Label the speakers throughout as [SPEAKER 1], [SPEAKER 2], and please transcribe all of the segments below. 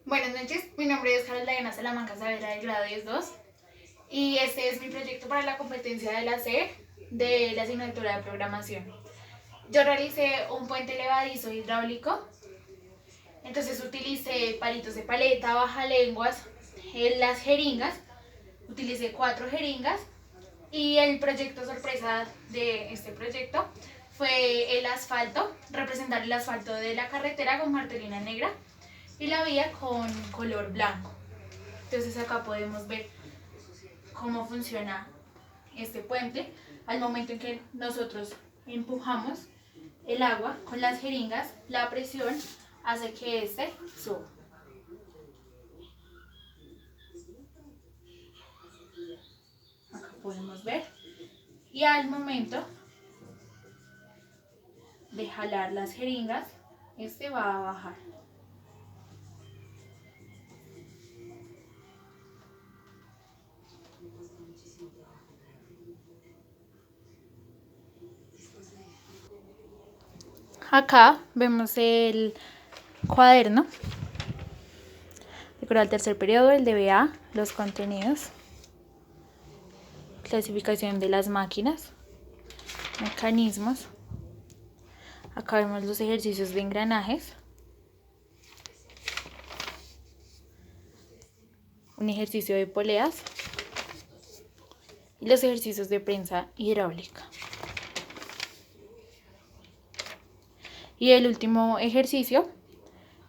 [SPEAKER 1] Buenas noches, mi nombre es Carol Diana Salamanca Saavedra del grado 10-2 y este es mi proyecto para la competencia de la SER de la asignatura de programación. Yo realicé un puente levadizo hidráulico, entonces utilicé palitos de paleta, bajalenguas, las jeringas, utilicé 4 jeringas y el proyecto sorpresa de este proyecto fue el asfalto, representar el asfalto de la carretera con cartulina negra y la vía con color blanco. Entonces acá podemos ver cómo funciona este puente al momento en que nosotros empujamos el agua con las jeringas, la presión hace que este suba. Acá podemos ver. Y al momento de jalar las jeringas, este va a bajar. Acá vemos el cuaderno decorado al tercer periodo, el DBA, los contenidos, clasificación de las máquinas, mecanismos. Acá vemos los ejercicios de engranajes, un ejercicio de poleas y los ejercicios de prensa hidráulica. Y el último ejercicio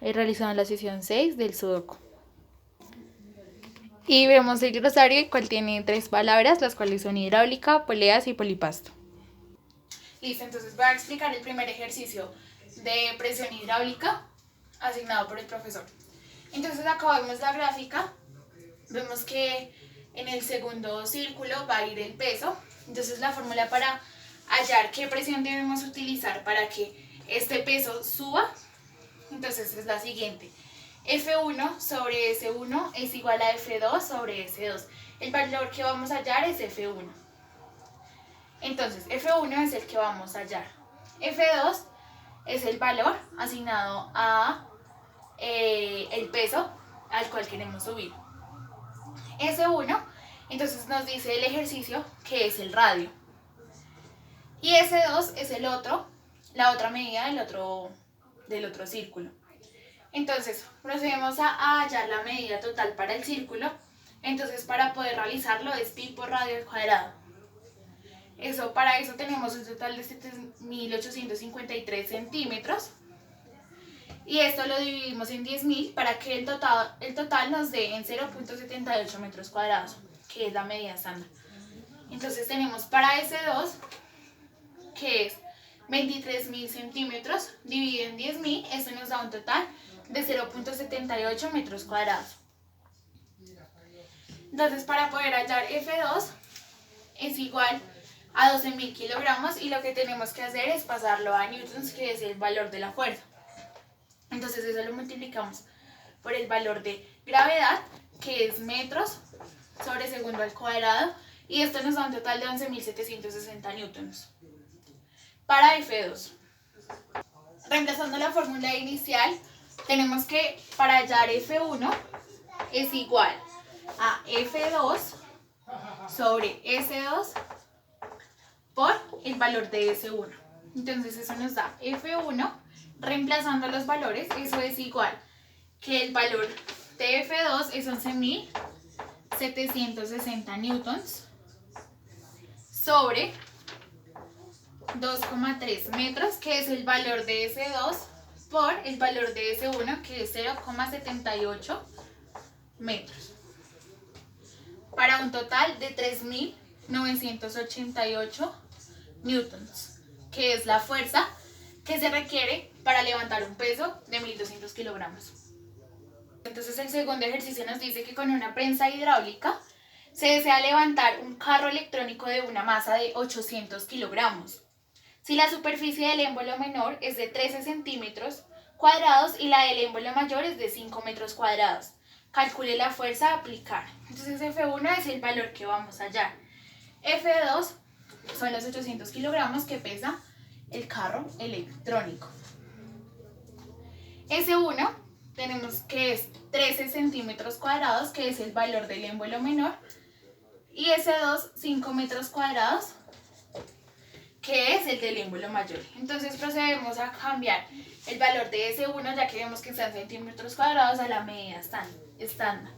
[SPEAKER 1] es realizado en la sesión 6 del Sudoku. Y vemos el glosario, el cual tiene 3 palabras, las cuales son hidráulica, poleas y polipasto. Listo, entonces voy a explicar el primer ejercicio de presión hidráulica asignado por el profesor. Entonces acá vemos la gráfica, vemos que en el segundo círculo va a ir el peso. Entonces la fórmula para hallar qué presión debemos utilizar para que este peso suba, entonces es la siguiente. F1 sobre S1 es igual a F2 sobre S2. El valor que vamos a hallar es F1. Entonces F1 es el que vamos a hallar. F2 es el valor asignado a el peso al cual queremos subir. S1, entonces nos dice el ejercicio que es el radio. Y S2 es el otro, la otra medida del otro círculo. Entonces procedemos a hallar la medida total para el círculo. Entonces para poder realizarlo es pi por radio al cuadrado. Para eso tenemos un total de 7.853 centímetros. Y esto lo dividimos en 10.000 para que el total nos dé en 0.78 metros cuadrados, que es la medida estándar. Entonces tenemos para S2, que es 23.000 centímetros, dividido en 10.000, esto nos da un total de 0.78 metros cuadrados. Entonces para poder hallar F2 es igual a 12.000 kilogramos y lo que tenemos que hacer es pasarlo a newtons, que es el valor de la fuerza. Entonces eso lo multiplicamos por el valor de gravedad, que es metros sobre segundo al cuadrado, y esto nos da un total de 11.760 newtons. Para F2, reemplazando la fórmula inicial, tenemos que para hallar F1 es igual a F2 sobre S2 por el valor de S1. Entonces eso nos da F1, reemplazando los valores, eso es igual que el valor de F2 es 11.760 newtons sobre 2,3 metros, que es el valor de S2 por el valor de S1, que es 0,78 metros, para un total de 3.988 newtons, que es la fuerza que se requiere para levantar un peso de 1.200 kilogramos. Entonces el segundo ejercicio nos dice que con una prensa hidráulica se desea levantar un carro electrónico de una masa de 800 kilogramos. Si la superficie del émbolo menor es de 13 centímetros cuadrados y la del émbolo mayor es de 5 metros cuadrados, calcule la fuerza a aplicar. Entonces F1 es el valor que vamos a hallar. F2 son los 800 kilogramos que pesa el carro electrónico. S1 tenemos que es 13 centímetros cuadrados, que es el valor del émbolo menor, y S2 5 metros cuadrados, que es el del émbolo mayor. Entonces procedemos a cambiar el valor de S1, ya que vemos que está en centímetros cuadrados, a la medida estándar.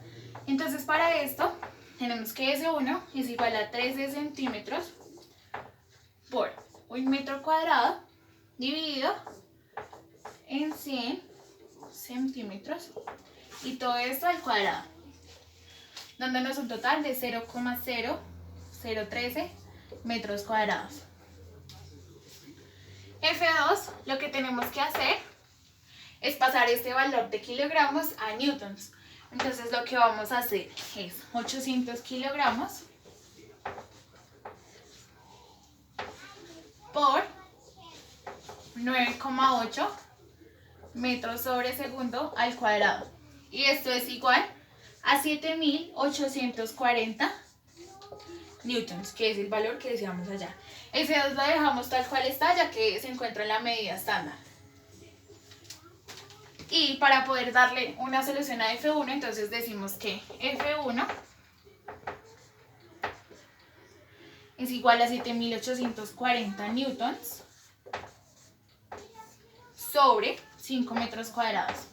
[SPEAKER 1] Entonces para esto tenemos que S1 es igual a 13 centímetros por 1 metro cuadrado dividido en 100 centímetros, y todo esto al cuadrado, dándonos un total de 0,0013 metros cuadrados. F2, lo que tenemos que hacer es pasar este valor de kilogramos a newtons. Entonces lo que vamos a hacer es 800 kilogramos por 9,8 metros sobre segundo al cuadrado. Y esto es igual a 7840 newtons, que es el valor que decíamos allá. Ese 2 lo dejamos tal cual está, ya que se encuentra en la medida estándar. Y para poder darle una solución a F1, entonces decimos que F1 es igual a 7840 newtons sobre 5 metros cuadrados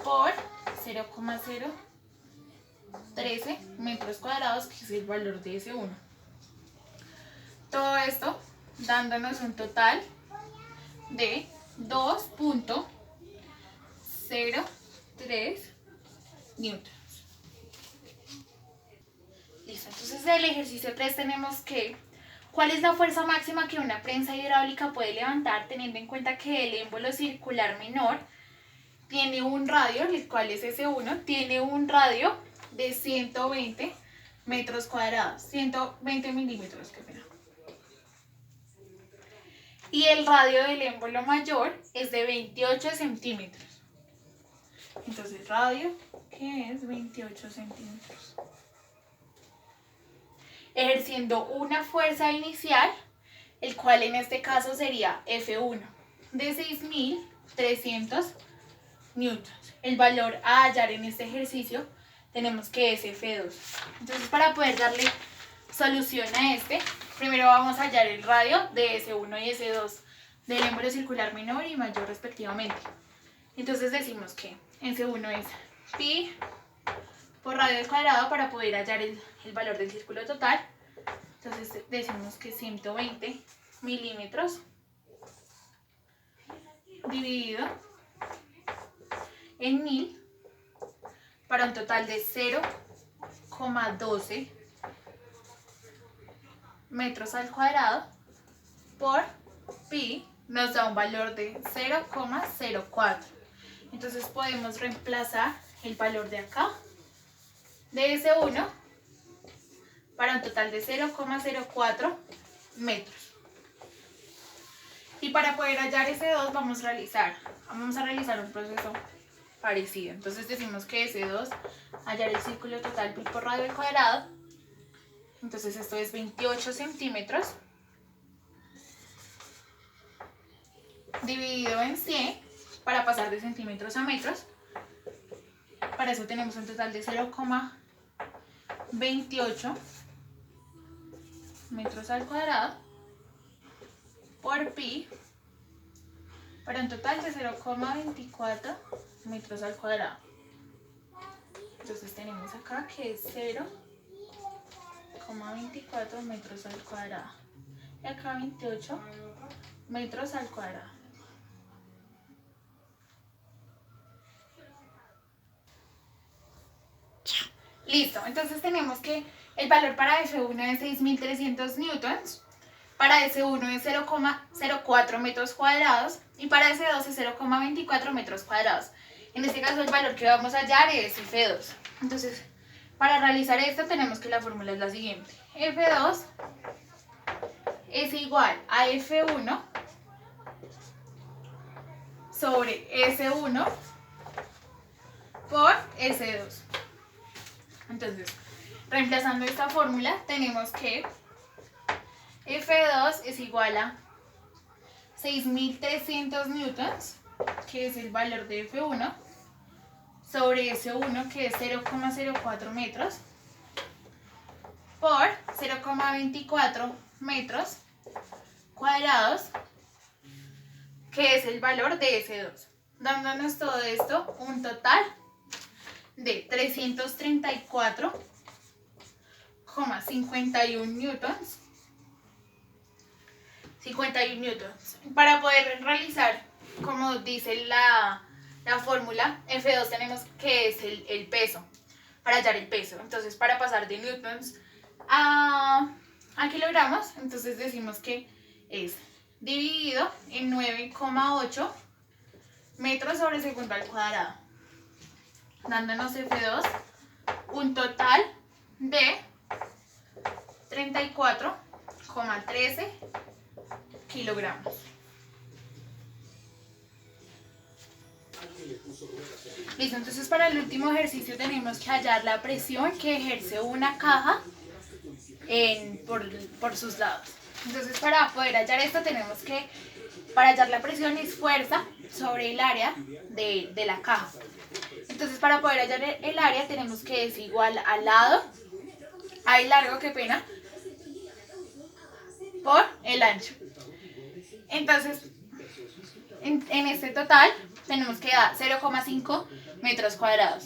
[SPEAKER 1] por 0,013 metros cuadrados, que es el valor de S1. Todo esto dándonos un total de 2,03 newtons. Listo, entonces del ejercicio 3 tenemos que ¿cuál es la fuerza máxima que una prensa hidráulica puede levantar, teniendo en cuenta que el émbolo circular menor tiene un radio, el cual es S1, tiene un radio de 120 metros cuadrados, 120 milímetros, qué pena. Y el radio del émbolo mayor es de 28 centímetros. Entonces, radio, que es 28 centímetros. Ejerciendo una fuerza inicial, el cual en este caso sería F1, de 6.300 newtons. El valor a hallar en este ejercicio tenemos que es F2. Entonces, para poder darle solución a este, primero vamos a hallar el radio de S1 y S2 del émbolo circular menor y mayor respectivamente. Entonces decimos que S1 es pi por radio al cuadrado para poder hallar el valor del círculo total. Entonces decimos que 120 milímetros dividido en 1000 para un total de 0,12 metros al cuadrado por pi nos da un valor de 0,04. Entonces podemos reemplazar el valor de acá de S1 para un total de 0,04 metros. Y para poder hallar S2 vamos a realizar un proceso parecido. Entonces decimos que S2, hallar el círculo total pi por radio al cuadrado. Entonces esto es 28 centímetros dividido en 100 para pasar de centímetros a metros. Para eso tenemos un total de 0,28 metros al cuadrado por pi para un total de 0,24 metros al cuadrado. Entonces tenemos acá que es 0,24 metros al cuadrado y acá 28 metros al cuadrado. Listo, entonces tenemos que el valor para F1 es 6.300 newtons, para S1 es 0,04 metros cuadrados y para S2 es 0,24 metros cuadrados. En este caso el valor que vamos a hallar es F2. Entonces, para realizar esto tenemos que la fórmula es la siguiente. F2 es igual a F1 sobre S1 por S2. Entonces, reemplazando esta fórmula, tenemos que F2 es igual a 6.300 newtons, que es el valor de F1, sobre S1, que es 0,04 metros, por 0,24 metros cuadrados, que es el valor de S2, dándonos todo esto un total de 334,51 newtons. 51 newtons. Para poder realizar, como dice la fórmula, F2 tenemos que es el peso, para hallar el peso. Entonces, para pasar de newtons a kilogramos, entonces decimos que es dividido en 9,8 metros sobre segundo al cuadrado, dándonos F2 un total de 34,13 kilogramos. Listo, entonces para el último ejercicio tenemos que hallar la presión que ejerce una caja por sus lados. Entonces, para poder hallar esto tenemos que, para hallar la presión es fuerza sobre el área de la caja. Entonces, para poder hallar el área tenemos que es igual al lado, al largo, qué pena, por el ancho. Entonces, en este total tenemos que dar 0,5 metros cuadrados.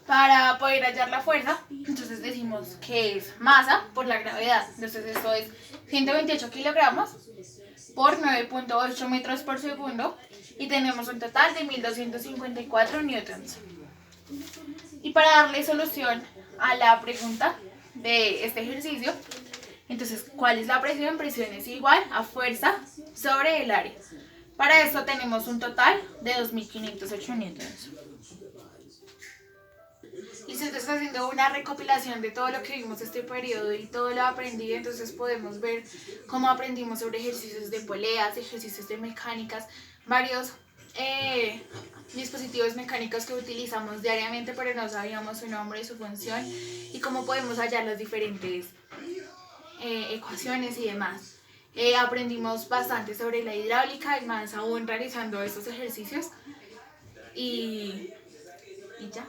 [SPEAKER 1] Para poder hallar la fuerza, entonces decimos que es masa por la gravedad. Entonces esto es 128 kilogramos por 9,8 metros por segundo y tenemos un total de 1.254 newtons. Y para darle solución a la pregunta de este ejercicio, entonces, ¿cuál es la presión? Presión es igual a fuerza sobre el área. Para esto tenemos un total de 2.508 newtons. Y se está haciendo una recopilación de todo lo que vimos este periodo y todo lo aprendido, entonces podemos ver cómo aprendimos sobre ejercicios de poleas, ejercicios de mecánicas, varios dispositivos mecánicos que utilizamos diariamente pero no sabíamos su nombre y su función y cómo podemos hallar las diferentes ecuaciones y demás. Aprendimos bastante sobre la hidráulica y más aún realizando estos ejercicios y ya.